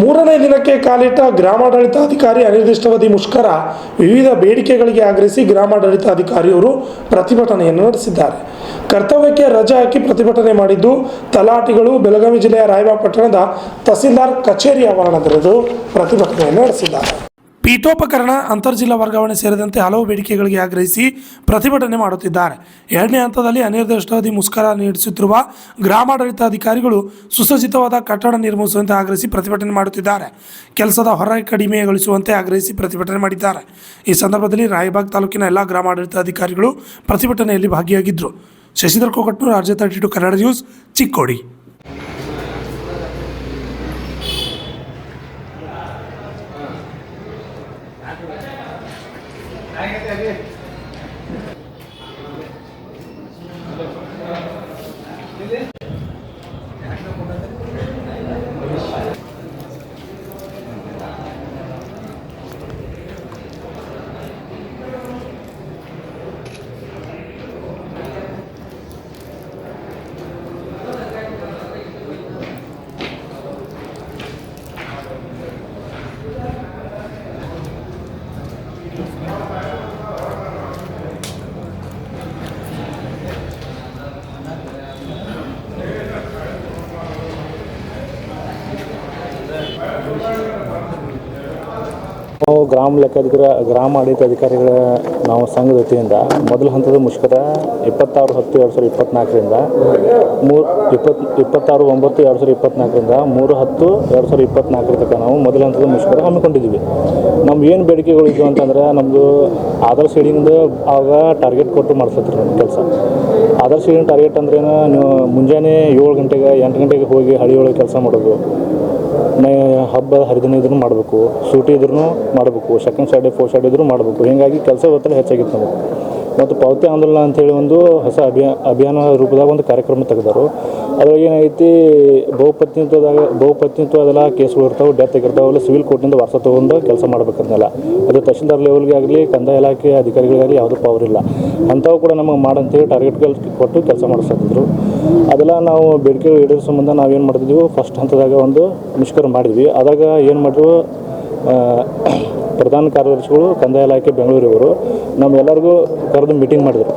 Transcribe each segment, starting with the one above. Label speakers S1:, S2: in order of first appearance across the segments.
S1: ಮೂರನೇ ದಿನಕ್ಕೆ ಕಾಲಿಟ್ಟ ಗ್ರಾಮಾಡಳಿತಾಧಿಕಾರಿ ಅನಿರ್ದಿಷ್ಟಾವಧಿ ಮುಷ್ಕರ. ವಿವಿಧ ಬೇಡಿಕೆಗಳಿಗೆ ಆಗ್ರಹಿಸಿ ಗ್ರಾಮಾಡಳಿತಾಧಿಕಾರಿಯವರು ಪ್ರತಿಭಟನೆಯನ್ನು ನಡೆಸಿದ್ದಾರೆ. ಕರ್ತವ್ಯಕ್ಕೆ ರಜೆ ಹಾಕಿ ಪ್ರತಿಭಟನೆ ಮಾಡಿದ್ದು ತಲಾಟಿಗಳು. ಬೆಳಗಾವಿ ಜಿಲ್ಲೆಯ ರಾಯಬಾಗ ಪಟ್ಟಣದ ತಹಸೀಲ್ದಾರ್ ಕಚೇರಿ ಆವರಣದಲ್ಲಿದ್ದು ಪ್ರತಿಭಟನೆಯನ್ನು ನಡೆಸಿದ್ದಾರೆ. ಪೀಠೋಪಕರಣ, ಅಂತರ್ಜಿಲ್ಲಾ ವರ್ಗಾವಣೆ ಸೇರಿದಂತೆ ಹಲವು ಬೇಡಿಕೆಗಳಿಗೆ ಆಗ್ರಹಿಸಿ ಪ್ರತಿಭಟನೆ ಮಾಡುತ್ತಿದ್ದಾರೆ. ಎರಡನೇ ಹಂತದಲ್ಲಿ ಅನಿರ್ದಿಷ್ಟಾವಧಿ ಮುಷ್ಕರ ನಡೆಸುತ್ತಿರುವ ಗ್ರಾಮಾಡಳಿತಾಧಿಕಾರಿಗಳು ಸುಸಜ್ಜಿತವಾದ ಕಟ್ಟಡ ನಿರ್ಮಿಸುವಂತೆ ಆಗ್ರಹಿಸಿ ಪ್ರತಿಭಟನೆ ಮಾಡುತ್ತಿದ್ದಾರೆ. ಕೆಲಸದ ಹೊರ ಕಡಿಮೆಗೊಳಿಸುವಂತೆ ಆಗ್ರಹಿಸಿ ಪ್ರತಿಭಟನೆ ಮಾಡಿದ್ದಾರೆ. ಈ ಸಂದರ್ಭದಲ್ಲಿ ರಾಯಬಾಗ್ ತಾಲೂಕಿನ ಎಲ್ಲ ಗ್ರಾಮಾಡಳಿತಾಧಿಕಾರಿಗಳು ಪ್ರತಿಭಟನೆಯಲ್ಲಿ ಭಾಗಿಯಾಗಿದ್ದರು. Shashidhar Kokatnur, RJ32 Kannada news, Chikkodi.
S2: ನಾವು ಗ್ರಾಮ ಆಡಳಿತಾಧಿಕಾರಿಗಳ ನಾವು ಸಂಘದ ವತಿಯಿಂದ ಮೊದಲ ಹಂತದ ಮುಷ್ಕರ 26/10/2024ರಿಂದ 26/9/2024ರಿಂದ 3/10/2024 ತನಕ ನಾವು ಮೊದಲ ಹಂತದ ಮುಷ್ಕರ ಹಮ್ಮಿಕೊಂಡಿದ್ದೀವಿ. ನಮ್ಮ ಏನು ಬೇಡಿಕೆಗಳು ಇದ್ವು ಅಂತಂದ್ರೆ, ನಮ್ಮದು ಆಧಾರ್ ಸೀಡಿಂಗ್ದು ಆವಾಗ ಟಾರ್ಗೆಟ್ ಕೊಟ್ಟು ಮಾಡಿಸ್ತಾರೆ ನಮ್ಮ ಕೆಲಸ. ಆಧಾರ್ ಸೀಡಿಂಗ್ ಟಾರ್ಗೆಟ್ ಅಂದ್ರೇನು, ನೀವು ಮುಂಜಾನೆ 7 ಗಂಟೆಗೆ 8 ಗಂಟೆಗೆ ಹೋಗಿ ಹಳ್ಳಿ ಒಳಗೆ ಕೆಲಸ ಮಾಡೋದು, ಹಬ್ಬ ಹರಿದಿನ ಇದ್ರೂ ಮಾಡಬೇಕು, ಸೂಟಿ ಇದ್ರೂ ಮಾಡಬೇಕು, ಸೆಕೆಂಡ್ ಸಾಟರ್ಡೆ ಫೋರ್ತ್ ಸಾಟರ್ಡೆ ಇದ್ರೂ ಮಾಡಬೇಕು. ಹೀಗಾಗಿ ಕೆಲಸ ಒತ್ತಡ ಹೆಚ್ಚಾಗಿತ್ತು ನಮಗೆ. ಮತ್ತು ಪಾವತಿ ಆಂದೋಲನ ಅಂಥೇಳಿ ಒಂದು ಹೊಸ ಅಭಿಯಾನ ರೂಪದಾಗ ಒಂದು ಕಾರ್ಯಕ್ರಮ ತೆಗೆದರು. ಅದ್ರಾಗ ಏನೈತಿ, ಬಹುಪತ್ನಿತ್ವದೆಲ್ಲ ಕೇಸ್ಗಳು ಇರ್ತಾವೆ, ಡೆತ್ ಆಗಿರ್ತಾವಲ್ಲ, ಸಿವಿಲ್ ಕೋರ್ಟಿಂದ ವಾರಸ ತೊಗೊಂಡು ಕೆಲಸ ಮಾಡ್ಬೇಕಂದಲ್ಲ. ಅದು ತಹಶೀಲ್ದಾರ್ ಲೆವೆಲ್ಗೆ ಆಗಲಿ, ಕಂದಾಯ ಇಲಾಖೆ ಅಧಿಕಾರಿಗಳಿಗಾಗಲಿ ಯಾವುದೂ ಪವರ್ ಇಲ್ಲ. ಅಂಥವು ಕೂಡ ನಮಗೆ ಮಾಡಂತೇಳಿ ಟಾರ್ಗೆಟ್ಗಳು ಕೊಟ್ಟು ಕೆಲಸ ಮಾಡಿಸ್ತಿದ್ರು. ಅದೆಲ್ಲ ನಾವು ಬೇಡಿಕೆಗಳು ಈಡೇರಿಸೋ ಸಂಬಂಧ ನಾವೇನು ಮಾಡ್ತಿದ್ವಿ, ಫಸ್ಟ್ ಹಂತದಾಗ ಒಂದು ಮುಷ್ಕರ ಮಾಡಿದ್ವಿ. ಅದಾಗ ಏನು ಮಾಡಿದ್ರು, ಪ್ರಧಾನ ಕಾರ್ಯದರ್ಶಿಗಳು ಕಂದಾಯ ಇಲಾಖೆ ಬೆಂಗಳೂರಿವರು ನಮ್ಮೆಲ್ಲರಿಗೂ ಕರೆದು ಮೀಟಿಂಗ್ ಮಾಡಿದರು.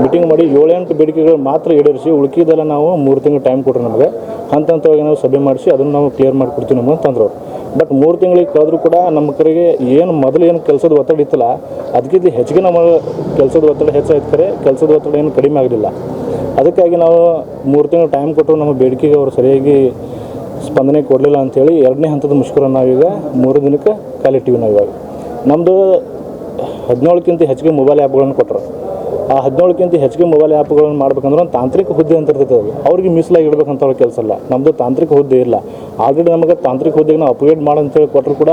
S2: ಮೀಟಿಂಗ್ ಮಾಡಿ 7-8 ಬೇಡಿಕೆಗಳು ಮಾತ್ರ ಈಡೇರಿಸಿ ಉಳ್ಕಿದೆಲ್ಲ ನಾವು 3 ತಿಂಗಳು ಟೈಮ್ ಕೊಟ್ಟರು ನಮಗೆ. ಹಂತವಾಗಿ ನಾವು ಸಭೆ ಮಾಡಿಸಿ ಅದನ್ನು ನಾವು ಕ್ಲಿಯರ್ ಮಾಡಿಕೊಡ್ತೀವಿ ನಮಗೆ ಅಂತಂದ್ರು. ಬಟ್ 3 ತಿಂಗಳಿಗೆ ಕಳೆದ್ರೂ ಕೂಡ ನಮ್ಮ ಕಡೆಗೆ ಮೊದಲು ಕೆಲಸದ ಒತ್ತಡ ಇತ್ತಲ್ಲ, ಅದಕ್ಕಿಂತ ಹೆಚ್ಚಿಗೆ ನಮ್ಮ ಕೆಲಸದ ಒತ್ತಡ ಹೆಚ್ಚಾಯ್ತು. ಕರೆ ಕೆಲಸದ ಒತ್ತಡ ಏನು ಕಡಿಮೆ ಆಗಲಿಲ್ಲ. ಅದಕ್ಕಾಗಿ ನಾವು 3 ತಿಂಗಳು ಟೈಮ್ ಕೊಟ್ಟರು. ನಮ್ಮ ಬೇಡಿಕೆಗೆ ಅವರು ಸರಿಯಾಗಿ ಸ್ಪಂದನೆ ಕೊಡಲಿಲ್ಲ ಅಂಥೇಳಿ ಎರಡನೇ ಹಂತದ ಮುಷ್ಕರ ನಾವೀಗ 3 ದಿನಕ್ಕೆ ಕಾಲಿಟ್ಟಿವಿ. ನಾವು ಇವಾಗ ನಮ್ಮದು 17ಕ್ಕಿಂತ ಹೆಚ್ಚಿಗೆ ಮೊಬೈಲ್ ಆ್ಯಪ್ಗಳನ್ನು ಕೊಟ್ಟರು. ಆ 17ಕ್ಕಿಂತ ಹೆಚ್ಚಿಗೆ ಮೊಬೈಲ್ ಆ್ಯಪ್ಗಳನ್ನು ಮಾಡ್ಬೇಕಂದ್ರೆ ಒಂದು ತಾಂತ್ರಿಕ ಹುದ್ದೆ ಅಂತ ಇರ್ತೈತೆ. ಅವ್ರಿಗೆ ಮೀಸಲಾಗಿ ಇಡಬೇಕಂತ ಅವ್ರ ಕೆಲಸ ಇಲ್ಲ. ನಮ್ಮದು ತಾಂತ್ರಿಕ ಹುದ್ದೆ ಇಲ್ಲ. ಆಲ್ರೆಡಿ ನಮಗೆ ತಾಂತ್ರಿಕ ಹುದ್ದೆಗೆ ನಾವು ಅಪ್ಗ್ರೇಡ್ ಮಾಡಂತೇಳಿ ಕೊಟ್ಟರು ಕೂಡ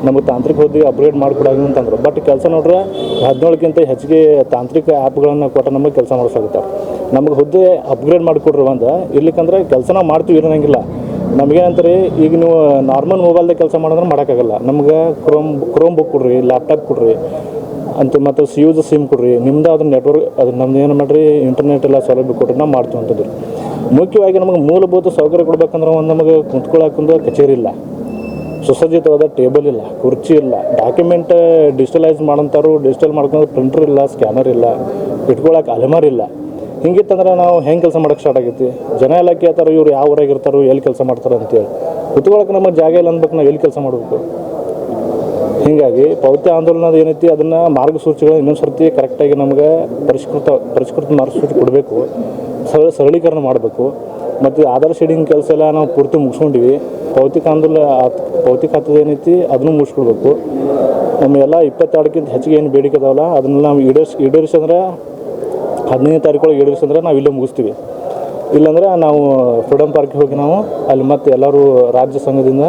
S2: ನಮಗೆ ತಾಂತ್ರಿಕ ಹುದ್ದೆಗೆ ಅಪ್ಗ್ರೇಡ್ ಮಾಡಿಕೊಡಾಗಿ ಅಂತಂದ್ರು. ಬಟ್ ಕೆಲಸ ನೋಡ್ರೆ 17ಕ್ಕಿಂತ ಹೆಚ್ಚಿಗೆ ತಾಂತ್ರಿಕ ಆ್ಯಪ್ಗಳನ್ನು ಕೊಟ್ಟು ನಮಗೆ ಕೆಲಸ ಮಾಡಿಸಾಗುತ್ತಾರೆ. ನಮಗೆ ಹುದ್ದೆ ಅಪ್ಗ್ರೇಡ್ ಮಾಡಿಕೊಡ್ರಿ ಒಂದು, ಇರ್ಲಿಕ್ಕಂದ್ರೆ ಕೆಲಸ ನಾವು ಮಾಡ್ತೀವಿ ಇರೋಂಗಿಲ್ಲ. ನಮಗೇನಂತಾರೆ, ಈಗ ನೀವು ನಾರ್ಮಲ್ ಮೊಬೈಲ್ದಾಗ ಕೆಲಸ ಮಾಡಿದ್ರೆ ಮಾಡೋಕ್ಕಾಗಲ್ಲ. ನಮ್ಗೆ ಕ್ರೋಮ್ ಬುಕ್ ಕೊಡ್ರಿ, ಲ್ಯಾಪ್ಟಾಪ್ ಕೊಡ್ರಿ ಅಂತ, ಮತ್ತು ಯೂಸ್ ಸಿಮ್ ಕೊಡ್ರಿ, ನಿಮ್ದು ಅದನ್ನ ನೆಟ್ವರ್ಕ್, ಅದು ನಮ್ದು ಏನು ಮಾಡಿರಿ, ಇಂಟರ್ನೆಟ್ ಎಲ್ಲ ಸೌಲಭ್ಯ ಕೊಡ್ರಿ, ನಾವು ಮಾಡ್ತೀವಿ ಅಂತಂದ್ರೆ. ಮುಖ್ಯವಾಗಿ ನಮಗೆ ಮೂಲಭೂತ ಸೌಕರ್ಯ ಕೊಡ್ಬೇಕಂದ್ರೆ ಒಂದು ನಮಗೆ ಕುಂತ್ಕೊಳ್ಳೋಕೊಂದು ಕಚೇರಿ ಇಲ್ಲ, ಸುಸಜ್ಜಿತವಾದ ಟೇಬಲ್ ಇಲ್ಲ, ಕುರ್ಚಿ ಇಲ್ಲ, ಡಾಕ್ಯುಮೆಂಟ್ ಡಿಜಿಟಲೈಸ್ ಮಾಡೋಂಥವ್ರು ಡಿಜಿಟಲ್ ಮಾಡ್ಕೊಂಡು ಪ್ರಿಂಟರ್ ಇಲ್ಲ, ಸ್ಕ್ಯಾನರ್ ಇಲ್ಲ, ಇಟ್ಕೊಳಕ್ಕೆ ಅಲೆಮಾರಿ ಇಲ್ಲ. ಹಿಂಗಿತ್ತಂದ್ರೆ ನಾವು ಹೆಂಗೆ ಕೆಲಸ ಮಾಡೋಕ್ಕೆ ಸ್ಟಾರ್ಟ್ ಆಗೈತಿ. ಜನ ಎಲ್ಲ ಕೇಳ್ತಾರೆ, ಇವ್ರು ಯಾವ ಊರಾಗ ಇರ್ತಾರೋ, ಎಲ್ಲಿ ಕೆಲಸ ಮಾಡ್ತಾರೆ ಅಂತೇಳಿ. ಕುತ್ಕೊಳಕ್ಕೆ ನಮಗೆ ಜಾಗ ಇಲ್ಲ ಅನ್ಬೇಕು, ನಾವು ಎಲ್ಲಿ ಕೆಲಸ ಮಾಡಬೇಕು. ಹೀಗಾಗಿ ಪಾವತಿ ಆಂದೋಲನದ ಏನೈತಿ, ಅದನ್ನು ಮಾರ್ಗಸೂಚಿಗಳು ಇನ್ನೊಂದು ಸರ್ತಿ ಕರೆಕ್ಟಾಗಿ ನಮಗೆ ಪರಿಷ್ಕೃತ ಮಾರ್ಗಸೂಚಿ ಕೊಡಬೇಕು, ಸರಳೀಕರಣ ಮಾಡಬೇಕು. ಮತ್ತು ಆಧಾರ್ ಶೇಡಿಂಗ್ ಕೆಲಸ ಎಲ್ಲ ನಾವು ಪೂರ್ತಿ ಮುಗಿಸ್ಕೊಂಡಿವಿ. ಪಾವತಿ ಖಾತದ ಏನೈತಿ ಅದನ್ನು ಮುಗಿಸ್ಕೊಡ್ಬೇಕು. ನಮ್ಮೆಲ್ಲ 22ಕ್ಕಿಂತ ಹೆಚ್ಚಿಗೆ ಏನು ಬೇಡಿಕೆ ಅದಾವಲ್ಲ ಅದನ್ನೆಲ್ಲ ನಾವು ಈಡೇರಿಸಂದ್ರೆ 15ನೇ ತಾರೀಕೊಳಗೆ ಈಡೇರಿಸಂದ್ರೆ ನಾವು ಇಲ್ಲೇ ಮುಗಿಸ್ತೀವಿ. ಇಲ್ಲಾಂದ್ರೆ ನಾವು ಫ್ರೀಡಮ್ ಪಾರ್ಕಿಗೆ ಹೋಗಿ ನಾವು ಅಲ್ಲಿ ಮತ್ತೆ ಎಲ್ಲರೂ ರಾಜ್ಯ ಸಂಘದಿಂದ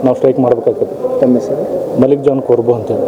S2: ನಾವು ಸ್ಟ್ರೈಕ್ ಮಾಡಬೇಕಾಗ್ತದೆ.
S3: ತಮ್ಮ ಹೆಸರು?
S2: ಮಲಿಕ್ ಜಾನ್ ಕೋರ್ಬೋ ಅಂತೇಳಿ.